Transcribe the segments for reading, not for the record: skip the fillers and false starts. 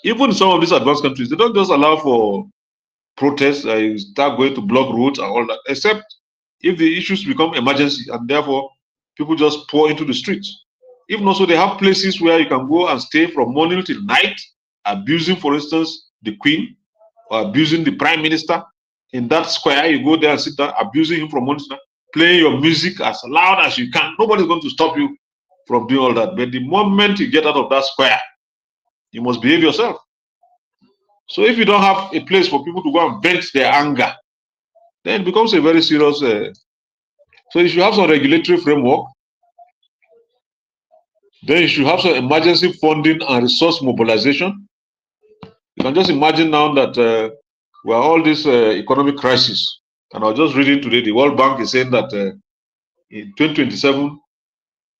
Even some of these advanced countries, they don't just allow for protests, start going to block roads and all that, except if the issues become emergency and therefore people just pour into the streets. If not, so they have places where you can go and stay from morning till night, abusing, for instance, the queen or abusing the prime minister. In that square, you go there and sit down, abusing him from morning to night, playing your music as loud as you can. Nobody's going to stop you from doing all that. But the moment you get out of that square, you must behave yourself. So if you don't have a place for people to go and vent their anger, then it becomes a very serious. So you should have some regulatory framework. Then you should have some emergency funding and resource mobilization. You can just imagine now that we are all this economic crisis. And I was just reading today, the World Bank is saying that in 2027,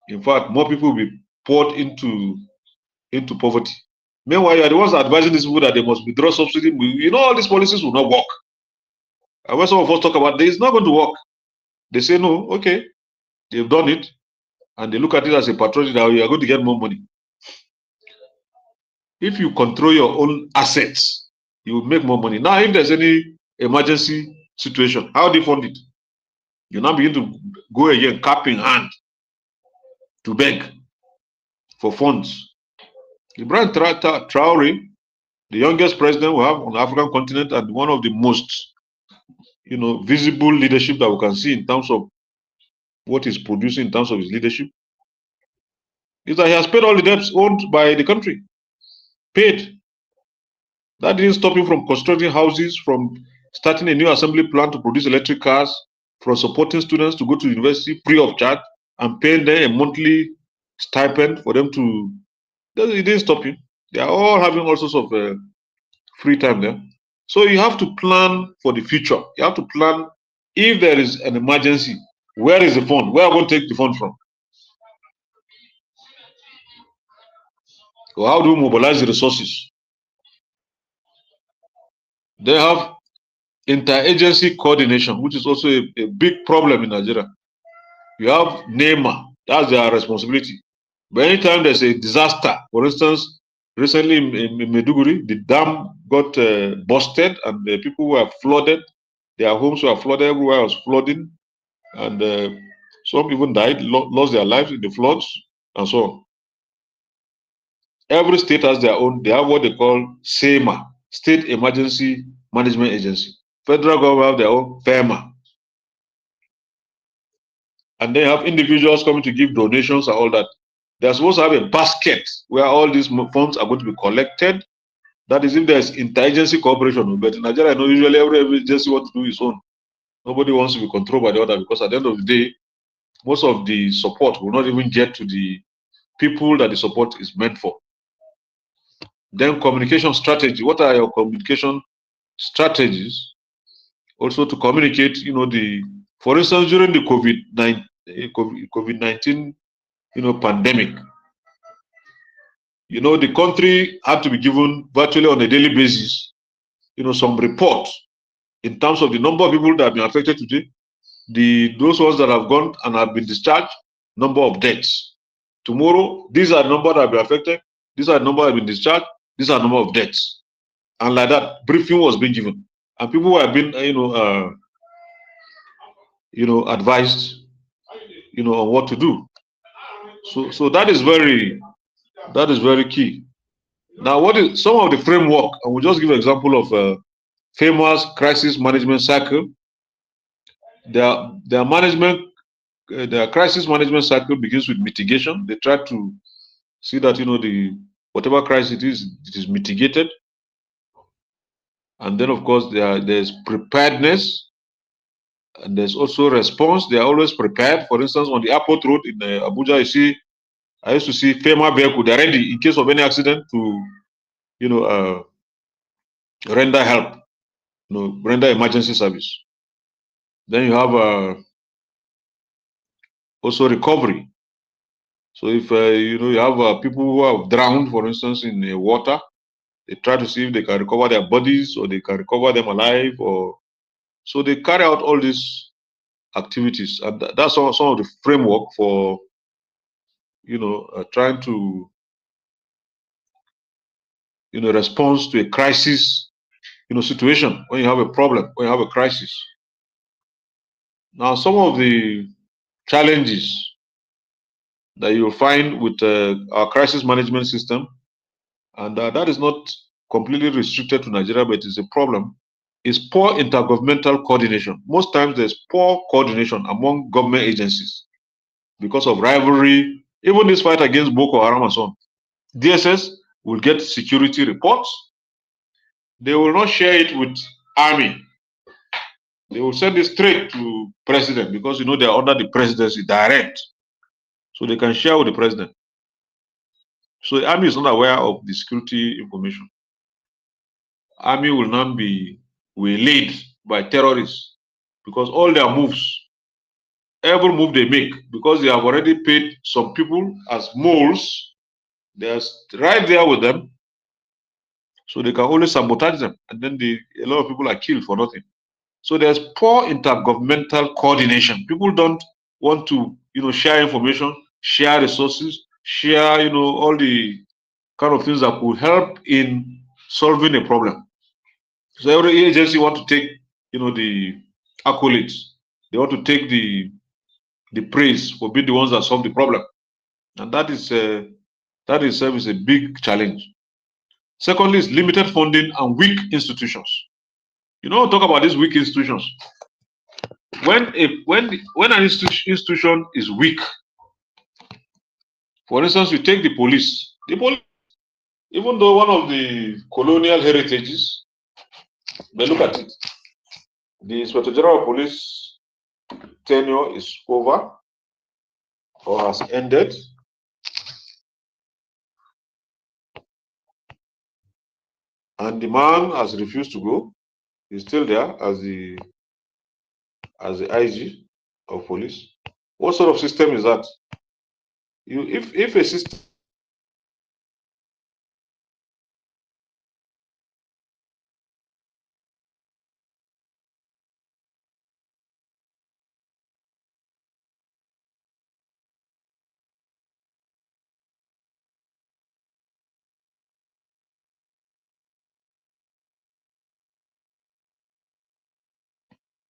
in fact, more people will be poured into poverty. Meanwhile, you are the ones advising these people that they must withdraw subsidy. You know, all these policies will not work. And when some of us talk about this, it's not going to work. They say, no, okay, they've done it. And they look at it as a patronage that you are going to get more money. If you control your own assets, you will make more money. Now, if there's any emergency situation, how do you fund it? You now begin to go again, cap in hand, to beg for funds. Ibrahim Traore, the youngest president we have on the African continent and one of the most, visible leadership that we can see in terms of what he's producing in terms of his leadership, is that he has paid all the debts owned by the country. Paid. That didn't stop him from constructing houses, from starting a new assembly plant to produce electric cars, from supporting students to go to university free of charge and paying them a monthly stipend for them to. It didn't stop him. They are all having all sorts of free time there. So you have to plan for the future. You have to plan if there is an emergency. Where is the fund? Where are we going to take the fund from? Or how do we mobilize the resources? They have interagency coordination, which is also a big problem in Nigeria. You have NEMA, that's their responsibility. But anytime there's a disaster, for instance, recently in Maiduguri, the dam got busted and the people were flooded. Their homes were flooded, everywhere was flooding. And some even died, lost their lives in the floods, and so on. Every state has their own, they have what they call SEMA, State Emergency Management Agency. Federal government have their own FEMA. And they have individuals coming to give donations and all that. They're supposed to have a basket where all these funds are going to be collected. That is if there's interagency cooperation. But in Nigeria, I know usually every agency wants to do its own. Nobody wants to be controlled by the other because at the end of the day, most of the support will not even get to the people that the support is meant for. Then communication strategy. What are your communication strategies? Also to communicate, for instance, during the COVID-19, pandemic, the country had to be given virtually on a daily basis, some reports in terms of the number of people that have been affected today, those ones that have gone and have been discharged, number of deaths. Tomorrow, these are the number that have been affected, these are the number that have been discharged, these are the number of deaths. And like that, briefing was being given. And people were being, advised, on what to do. So that is very key. Now, what is some of the framework? I will just give an example of famous crisis management cycle. Their management, their crisis management cycle begins with mitigation. They try to see that the whatever crisis it is mitigated, and then of course there's preparedness, and there's also response. They are always prepared. For instance, on the airport road in Abuja, I used to see FEMA vehicle. They're ready in case of any accident to render help, render emergency service. Then you have also recovery. So if you have people who are drowned, for instance, in water, they try to see if they can recover their bodies or they can recover them alive, or so they carry out all these activities, and that's some of the framework for trying to response to a crisis, situation, when you have a problem, when you have a crisis. Now, some of the challenges that you'll find with our crisis management system, and that is not completely restricted to Nigeria, but it's a problem, is poor intergovernmental coordination. Most times there's poor coordination among government agencies because of rivalry. Even this fight against Boko Haram and so on, DSS will get security reports. They will not share it with army. They will send it straight to president because they are under the presidency direct, so they can share with the president. So the army is not aware of the security information. Army will not be waylaid by terrorists because all their moves, every move they make, because they have already paid some people as moles, they are right there with them, so they can only sabotage them, and then a lot of people are killed for nothing. So there's poor intergovernmental coordination. People don't want to, share information, share resources, share, all the kind of things that could help in solving a problem. So every agency want to take, the accolades. They want to take the praise for being the ones that solve the problem, and that itself is a big challenge. Secondly, is limited funding and weak institutions. Talk about these weak institutions. When an institution is weak, for instance, you take the police. The police, even though one of the colonial heritages, but look at it. The Inspector General of Police tenure is over or has ended. And the man has refused to go. He's still there as the IG of police. What sort of system is that? If a system,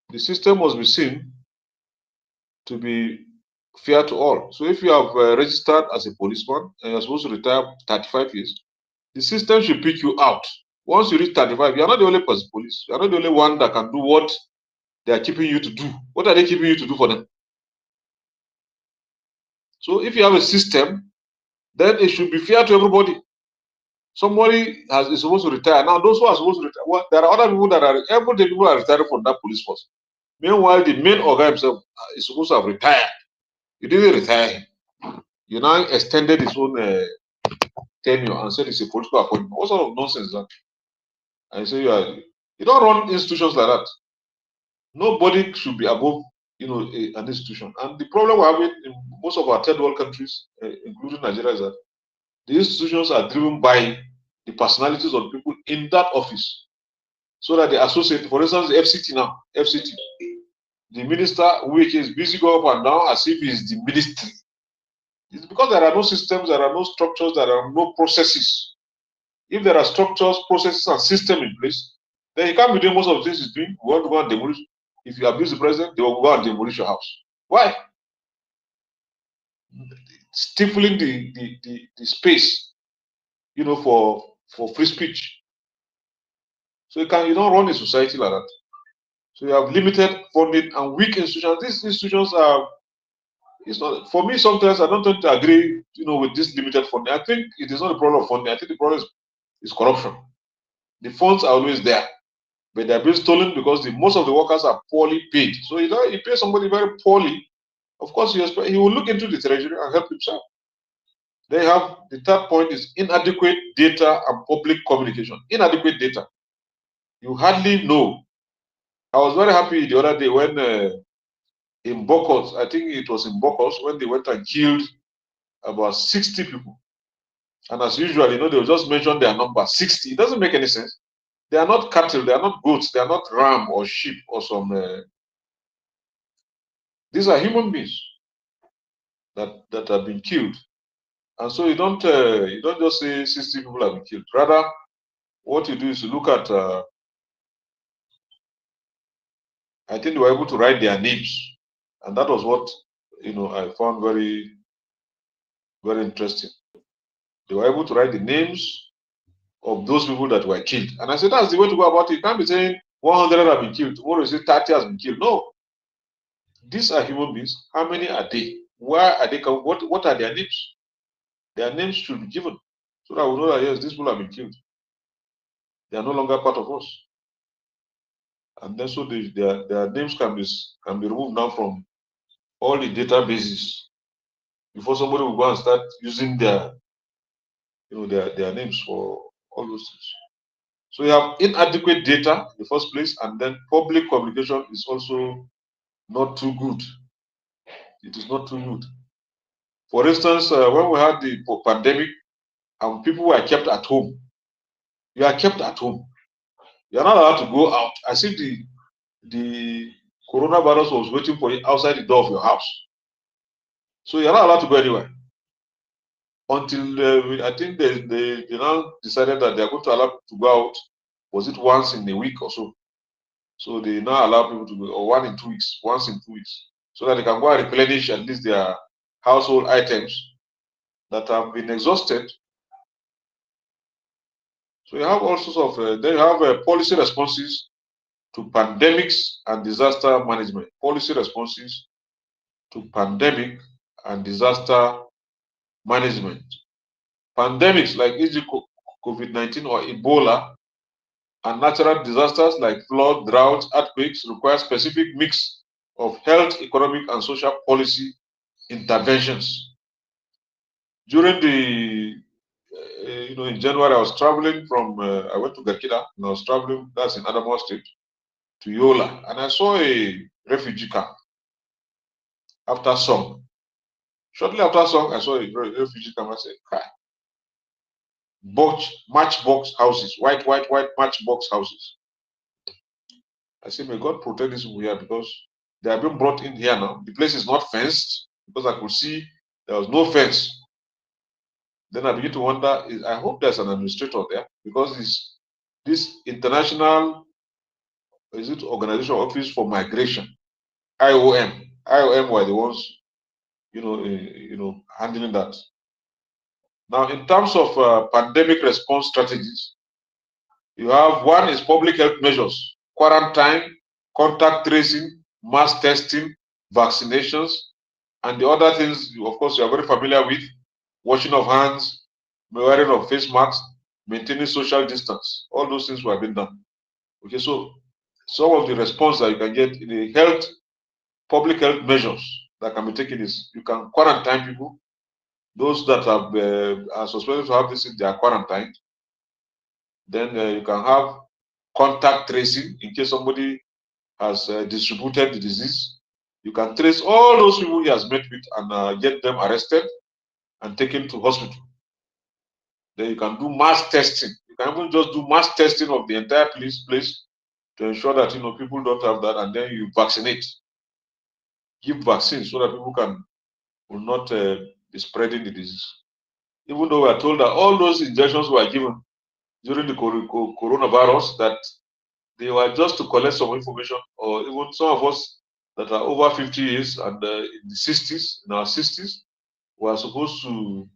the system must be seen to be fair to all. So if you have registered as a policeman and you're supposed to retire 35 years, the system should pick you out. Once you reach 35, you're not the only police. You're not the only one that can do what they are keeping you to do. What are they keeping you to do for them? So if you have a system, then it should be fair to everybody. Somebody is supposed to retire. Now, those who are supposed to retire, there are other people every day people are retiring from that police force. Meanwhile, the main organ himself is supposed to have retired. You didn't retire him. You now extended his own tenure and said it's a political appointment. What sort of nonsense is that? And say you don't run institutions like that. Nobody should be above, an institution. And the problem we're having in most of our third world countries, including Nigeria, is that the institutions are driven by the personalities of people in that office, so that they associate. For instance, the FCT now, the minister which is busy going up and down as if he's the ministry. It's because there are no systems, there are no structures, there are no processes. If there are structures, processes, and systems in place, then you can't be doing most of the things he's doing. You want to go and demolish. If you abuse the president, they will go and demolish your house. Why? Stifling the space, for free speech. So you don't run a society like that. So you have limited funding and weak institutions. These institutions are, it's not, for me, sometimes I don't tend to agree, with this limited funding. I think it is not a problem of funding. I think the problem is corruption. The funds are always there, but they're being stolen because most of the workers are poorly paid. So you pay somebody very poorly, of course he will look into the treasury and help himself. They have the third point is inadequate data and public communication. Inadequate data. You hardly know. I was very happy the other day when in Bokos, I think it was in Bokos, when they went and killed about 60 people. And as usual, they will just mention their number, 60. It doesn't make any sense. They are not cattle, they are not goats, they are not ram or sheep or some. These are human beings that have been killed. And so you don't just say 60 people have been killed. Rather, what you do is you look at, I think they were able to write their names. And that was what, I found very, very interesting. They were able to write the names of those people that were killed. And I said, that's the way to go about it. You can't be saying 100 have been killed. Tomorrow you say 30 has been killed. No. These are human beings. How many are they? Where are they coming? What are their names? Their names should be given so that we know that, yes, these people have been killed. They are no longer part of us. And then so their names can be removed now from all the databases before somebody will go and start using their names for all those things. So you have inadequate data in the first place, and then public communication is also not too good. It is not too good. For instance, when we had the pandemic and people were kept at home, you are kept at home. You are not allowed to go out. As if the coronavirus was waiting for you outside the door of your house. So you are not allowed to go anywhere. Until I think they now decided that they are going to allow people to go out. Was it once in a week or so? So they now allow people to go, or once in 2 weeks, so that they can go and replenish at least their household items that have been exhausted. So you have all sorts of, they have policy responses to pandemics and disaster management. Policy responses to pandemic and disaster management. Pandemics like COVID-19 or Ebola and natural disasters like flood, drought, earthquakes require specific mix of health, economic, and social policy interventions. During the, in January, I was traveling from, I went to Gakida, and I was traveling, that's in Adamawa State, to Yola, and I saw a refugee camp after Song. Shortly after Song, I saw a refugee camp. I said, "Kai, matchbox houses, white matchbox houses." I said, may God protect these people here because they have been brought in here now. The place is not fenced because I could see there was no fence. Then I begin to wonder, I hope there's an administrator there because this international, is it Organization Office for Migration, IOM. IOM were the ones, handling that. Now, in terms of pandemic response strategies, you have one is public health measures, quarantine, contact tracing, mass testing, vaccinations, and the other things, of course, you are very familiar with, washing of hands, wearing of face masks, maintaining social distance. All those things were being done. Okay, so some of the response that you can get in the public health measures that can be taken is you can quarantine people. Those that are suspected to have this, they are quarantined. Then you can have contact tracing in case somebody has distributed the disease. You can trace all those people he has met with and get them arrested and taken to hospital. Then you can do mass testing. You can even just do mass testing of the entire place to ensure that people don't have that, and then you vaccinate, give vaccines so that people will not be spreading the disease. Even though we are told that all those injections were given during the coronavirus, that they were just to collect some information, or even some of us that are over 50 years and in the 60s, in our 60s, were supposed to,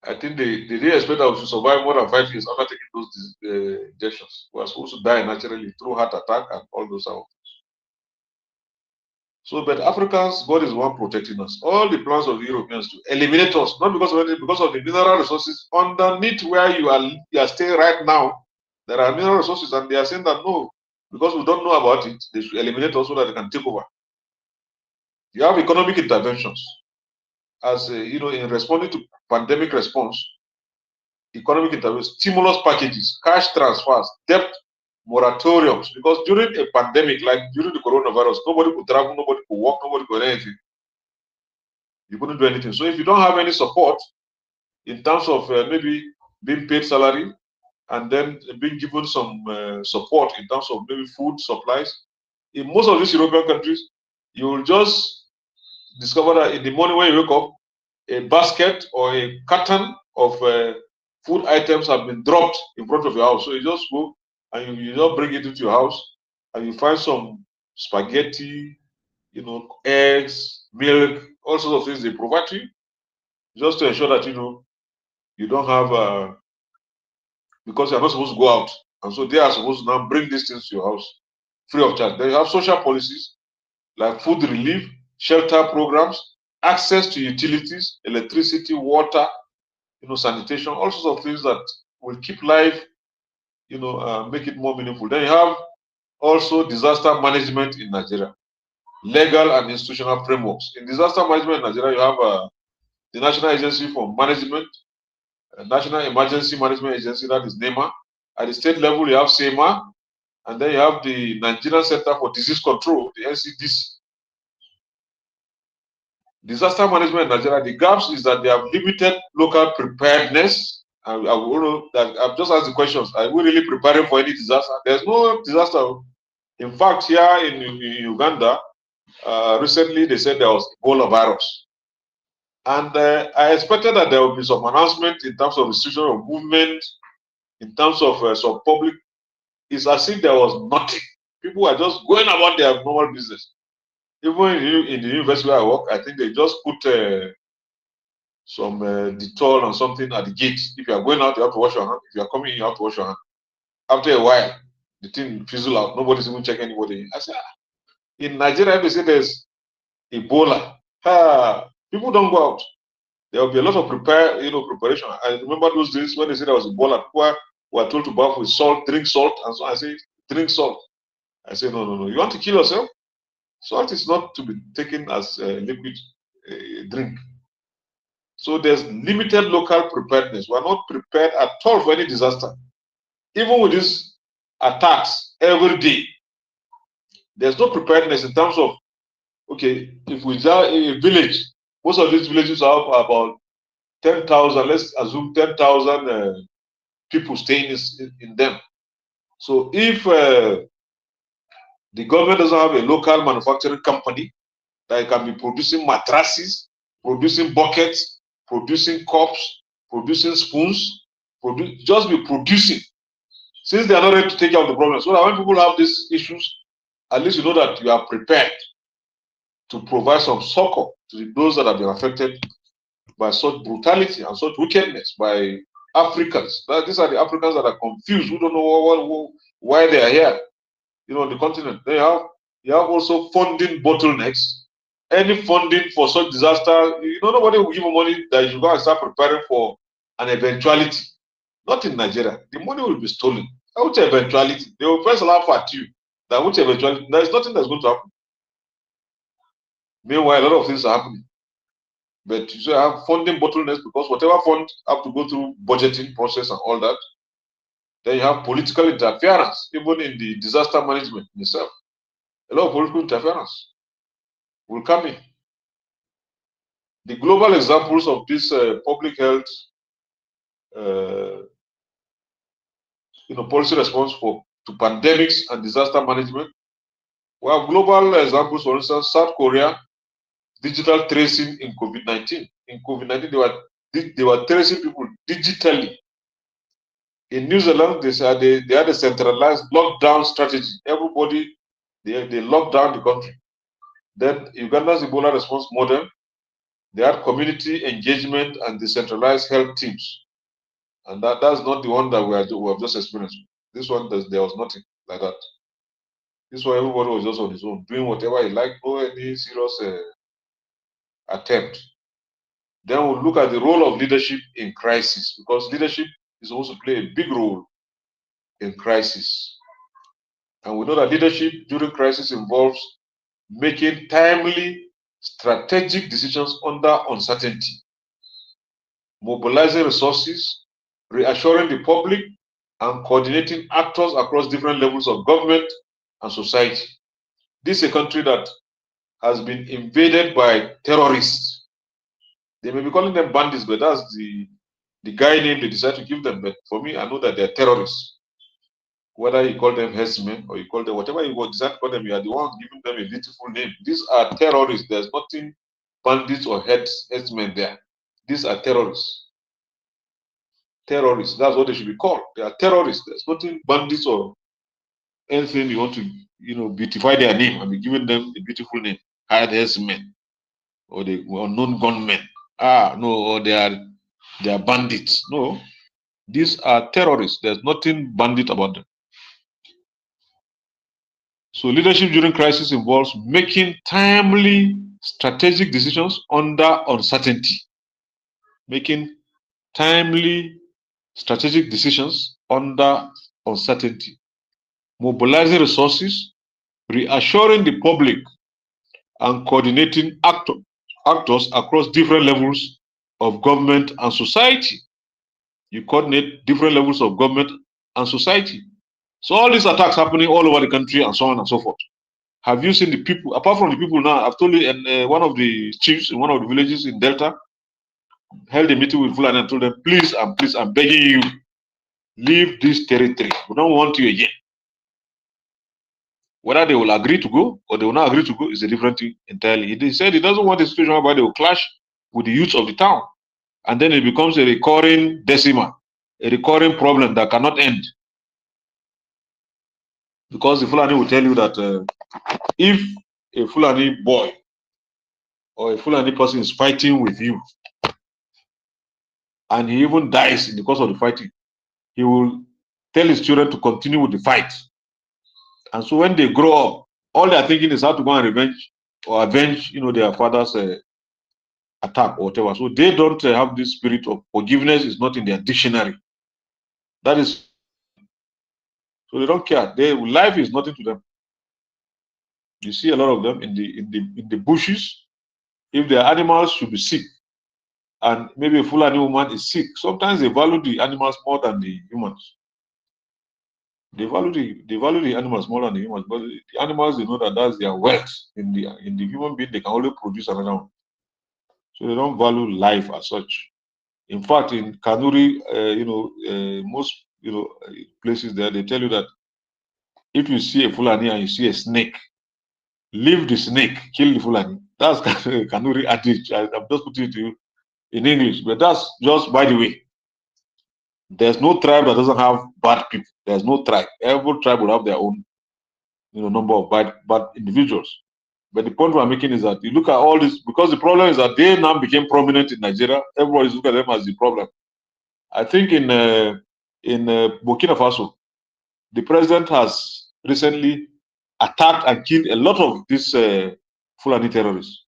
I think they didn't expect that we should survive more than 5 years after taking those injections. We are supposed to die naturally through heart attack and all those things. So, but Africans, God is the one protecting us. All the plans of the Europeans to eliminate us, not because of anything, because of the mineral resources underneath where you are staying right now. There are mineral resources, and they are saying that no, because we don't know about it, they should eliminate us so that they can take over. You have economic interventions, as in responding to pandemic response. Economic interventions, stimulus packages, cash transfers, debt moratoriums, because during a pandemic like during the coronavirus, nobody could travel, nobody could work, nobody could do anything. You couldn't do anything. So if you don't have any support in terms of maybe being paid salary and then being given some support in terms of maybe food supplies, in most of these European countries, you will just discover that in the morning when you wake up, a basket or a carton of food items have been dropped in front of your house. So you just go and you just bring it into your house and you find some spaghetti, eggs, milk, all sorts of things they provide to you, just to ensure that you don't have because you're not supposed to go out. And so they are supposed to now bring these things to your house free of charge. Then you have social policies like food relief, shelter programs, access to utilities, electricity, water, sanitation, all sorts of things that will keep life, make it more meaningful. Then you have also disaster management in Nigeria, legal and institutional frameworks. In disaster management in Nigeria, you have the National Agency for Management, National Emergency Management Agency, that is NEMA. At the state level, you have SEMA, and then you have the Nigerian Center for Disease Control, the NCDC. Disaster management in Nigeria, the gaps is that they have limited local preparedness. I've just asked the questions. Are we really preparing for any disaster? There's no disaster. In fact, here in Uganda, recently they said there was Ebola virus. And I expected that there would be some announcement in terms of restriction of movement, in terms of some public. It's as if there was nothing. People are just going about their normal business. Even in the university where I work, I think they just put some Dettol and something at the gate. If you are going out, you have to wash your hand. If you are coming in, you have to wash your hand. After a while, the thing fizzle out. Nobody's even checking anybody. I said, in Nigeria, if they say there's Ebola, people don't go out. There will be a lot of preparation. I remember those days when they said there was Ebola, people were told to bath with salt, drink salt, and so I say, drink salt. I say, no. You want to kill yourself? Salt is not to be taken as a liquid drink. So there's limited local preparedness. We're not prepared at all for any disaster. Even with these attacks every day, there's no preparedness in terms of, okay, if we are a village, most of these villages have about 10,000, let's assume 10,000 people staying in them. So if the government doesn't have a local manufacturing company that can be producing mattresses, producing buckets, producing cups, producing spoons, just be producing. Since they are not ready to take care of the problem, so that when people have these issues, at least you know that you are prepared to provide some succor to those that have been affected by such brutality and such wickedness by Africans. These are the Africans that are confused, who don't know why they are here, on the continent. You have also funding bottlenecks. Any funding for such disaster, nobody will give you money that you should go and start preparing for an eventuality. Not in Nigeria. The money will be stolen. Which eventuality? They will first laugh at you. That which eventuality? There is nothing that's going to happen. Meanwhile, a lot of things are happening. But you have funding bottlenecks because whatever fund have to go through budgeting process and all that. Then you have political interference, even in the disaster management itself. A lot of political interference will come in. The global examples of this public health, policy response to pandemics and disaster management. We have global examples, for instance, South Korea, digital tracing in COVID-19. In COVID-19, they were tracing people digitally. In New Zealand, they said they had a centralized lockdown strategy. Everybody, they locked down the country. Then Uganda's Ebola response model, they had community engagement and decentralized health teams. And that's not the one that we have just experienced. This one, there was nothing like that. This one, everybody was just on his own, doing whatever he liked, no any serious attempt. Then we'll look at the role of leadership in crisis, because leadership is supposed to play a big role in crisis. And we know that leadership during crisis involves making timely, strategic decisions under uncertainty, mobilizing resources, reassuring the public, and coordinating actors across different levels of government and society. This is a country that has been invaded by terrorists. They may be calling them bandits, but that's the guy name they decide to give them. But for me, I know that they're terrorists. Whether you call them herdsmen or you call them whatever you decide to call them, you are the one giving them a beautiful name. These are terrorists. There's nothing bandits or herdsmen there. These are terrorists. Terrorists. That's what they should be called. They are terrorists. There's nothing bandits or anything you want to, beautify their name and be giving them a beautiful name. Hired men or the unknown gunmen. No, or they are bandits. No, these are terrorists. There's nothing bandit about them. So leadership during crisis involves making timely strategic decisions under uncertainty. Making timely strategic decisions under uncertainty. Mobilizing resources, reassuring the public, and coordinating actors across different levels of government and society. You coordinate different levels of government and society. So all these attacks happening all over the country and so on and so forth. Have you seen the people, apart from the people now, I've told you, and one of the chiefs in one of the villages in Delta held a meeting with Fulani and told them, please, I'm begging you, leave this territory. We don't want you again. Whether they will agree to go or they will not agree to go is a different thing entirely. He said he doesn't want a situation where they will clash with the youth of the town. And then it becomes a recurring decima, a recurring problem that cannot end. Because the Fulani will tell you that if a Fulani boy or a Fulani person is fighting with you and he even dies in the course of the fighting, he will tell his children to continue with the fight. And so when they grow up, all they are thinking is how to go and avenge, their father's attack or whatever. So they don't have this spirit of forgiveness. Is not in their dictionary. That is, so they don't care. Life is nothing to them. You see a lot of them in the bushes. If their animals should be sick, and maybe a Fulani woman is sick, sometimes they value the animals more than the humans. They value the animals more than the humans, but the animals, they know that that's their wealth. In the human being, they can only produce another one. So they don't value life as such. In fact, in Kanuri, most places there, they tell you that if you see a Fulani and you see a snake, leave the snake, kill the Fulani. That's Kanuri adage. I'm just putting it to you in English, but that's just by the way. There's no tribe that doesn't have bad people. There's no tribe. Every tribe will have their own, number of bad individuals. But the point we're making is that you look at all this, because the problem is that they now became prominent in Nigeria. Everybody's looking at them as the problem. I think in Burkina Faso, the president has recently attacked and killed a lot of these Fulani terrorists,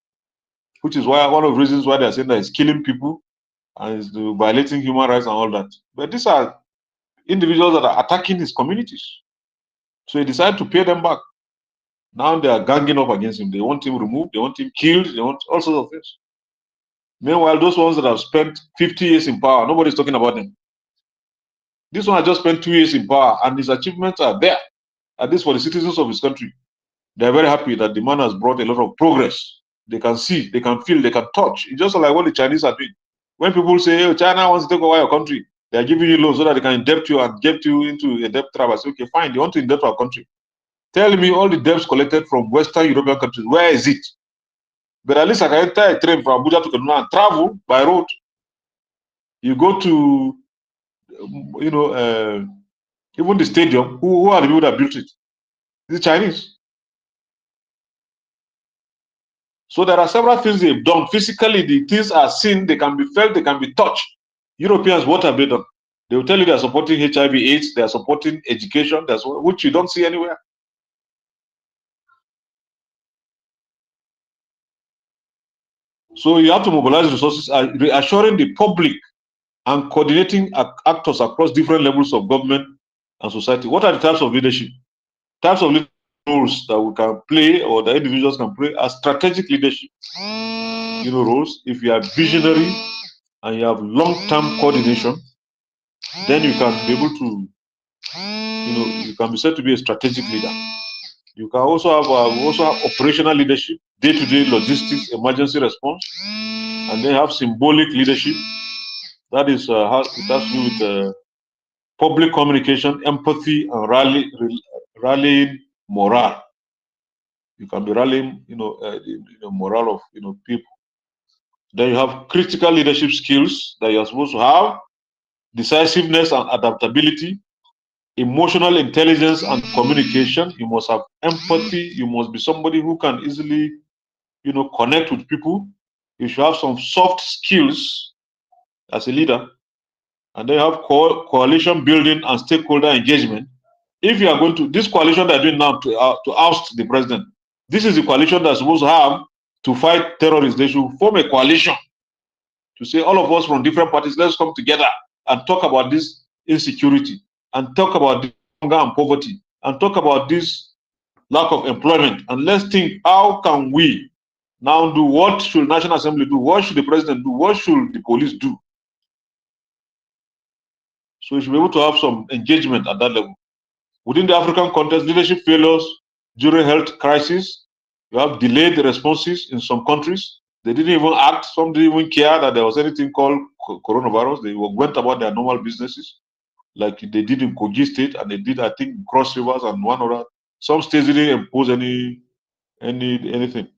which is why one of the reasons why they're saying that it's killing people and is violating human rights and all that. But these are individuals that are attacking his communities. So he decided to pay them back. Now they are ganging up against him. They want him removed, they want him killed, they want all sorts of things. Meanwhile, those ones that have spent 50 years in power, nobody's talking about them. This one has just spent 2 years in power, and his achievements are there. At least for the citizens of his country. They are very happy that the man has brought a lot of progress. They can see, they can feel, they can touch. It's just like what the Chinese are doing. When people say, hey, China wants to take over your country, they are giving you loans so that they can indebt you and get you into a debt trap. I say, okay, fine, you want to indebt our country. Tell me all the debts collected from Western European countries. Where is it? But at least I can enter a train from Abuja to Kaduna and travel by road. You go to, even the stadium. Who are the people that built it? The Chinese. So there are several things they've done. Physically, the things are seen, they can be felt, they can be touched. Europeans, what have they done? They will tell you they are supporting HIV/AIDS, they are supporting education, which you don't see anywhere. So you have to mobilize resources, reassuring the public and coordinating actors across different levels of government and society. What are the types of leadership? Types of leadership roles that we can play or the individuals can play are strategic leadership. Roles. If you are visionary and you have long-term coordination, then you can be able to, you can be said to be a strategic leader. You can also have operational leadership, day-to-day logistics, emergency response, and then have symbolic leadership. That is how it has to do with public communication, empathy, and rallying morale. You can be rallying, morale of people. Then you have critical leadership skills that you're supposed to have. decisiveness and adaptability, emotional intelligence and communication. You must have empathy. You must be somebody who can easily, connect with people. You should have some soft skills as a leader, and then you have coalition building and stakeholder engagement. If you are going to this coalition they're doing now to oust the president, this is the coalition that's supposed to have to fight terrorists. They should form a coalition to say all of us from different parties, let's come together and talk about this insecurity, and talk about this hunger and poverty, and talk about this lack of employment, and let's think how can we now do, what should National Assembly do, what should the president do, what should the police do. So we should be able to have some engagement at that level. Within the African context, leadership failures during health crisis, you have delayed responses in some countries. They didn't even act. Some didn't even care that there was anything called coronavirus. They went about their normal businesses, like they did in Kogi State, and they did, I think, Cross Rivers and one other. Some states didn't impose anything.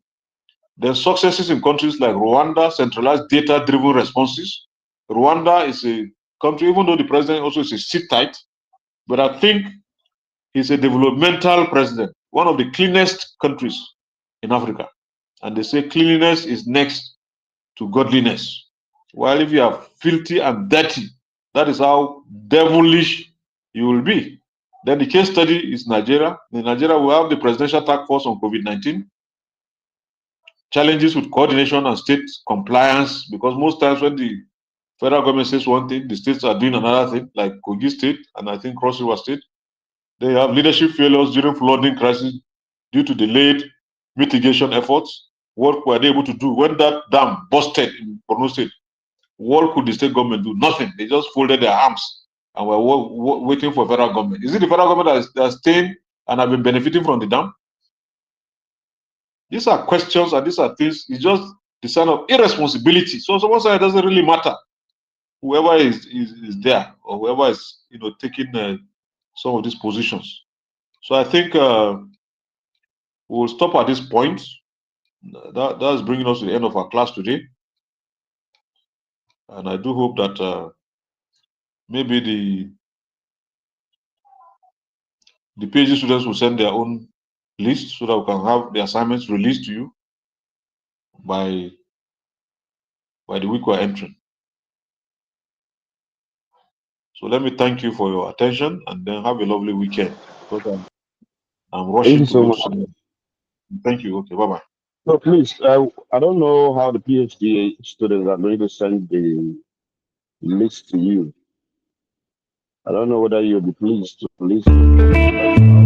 Then successes in countries like Rwanda, centralized data-driven responses. Rwanda is a country, even though the president also is a sit tight, but I think he's a developmental president, one of the cleanest countries in Africa. And they say cleanliness is next to godliness. While if you are filthy and dirty, that is how devilish you will be. Then the case study is Nigeria. In Nigeria, we have the Presidential Task Force on COVID-19. Challenges with coordination and state compliance, because most times when the federal government says one thing, the states are doing another thing, like Kogi State and I think Cross River State. They have leadership failures during flooding crisis due to delayed mitigation efforts. What were they able to do when that dam busted in Borno State? What could the state government do? Nothing. They just folded their arms and were waiting for federal government. Is it the federal government that is staying and have been benefiting from the dam? These are questions and these are things. It's just the sign of irresponsibility. So someone said it doesn't really matter. Whoever is there, or whoever is taking some of these positions. So I think we'll stop at this point. That's bringing us to the end of our class today. And I do hope that maybe the PhD students will send their own list so that we can have the assignments released to you by the week we're entering. So let me thank you for your attention, and then have a lovely weekend. Because I'm rushing to go. Thank you. Okay, bye-bye. So please, I don't know how the PhD students are going to send the list to you. I don't know whether you'll be pleased to list.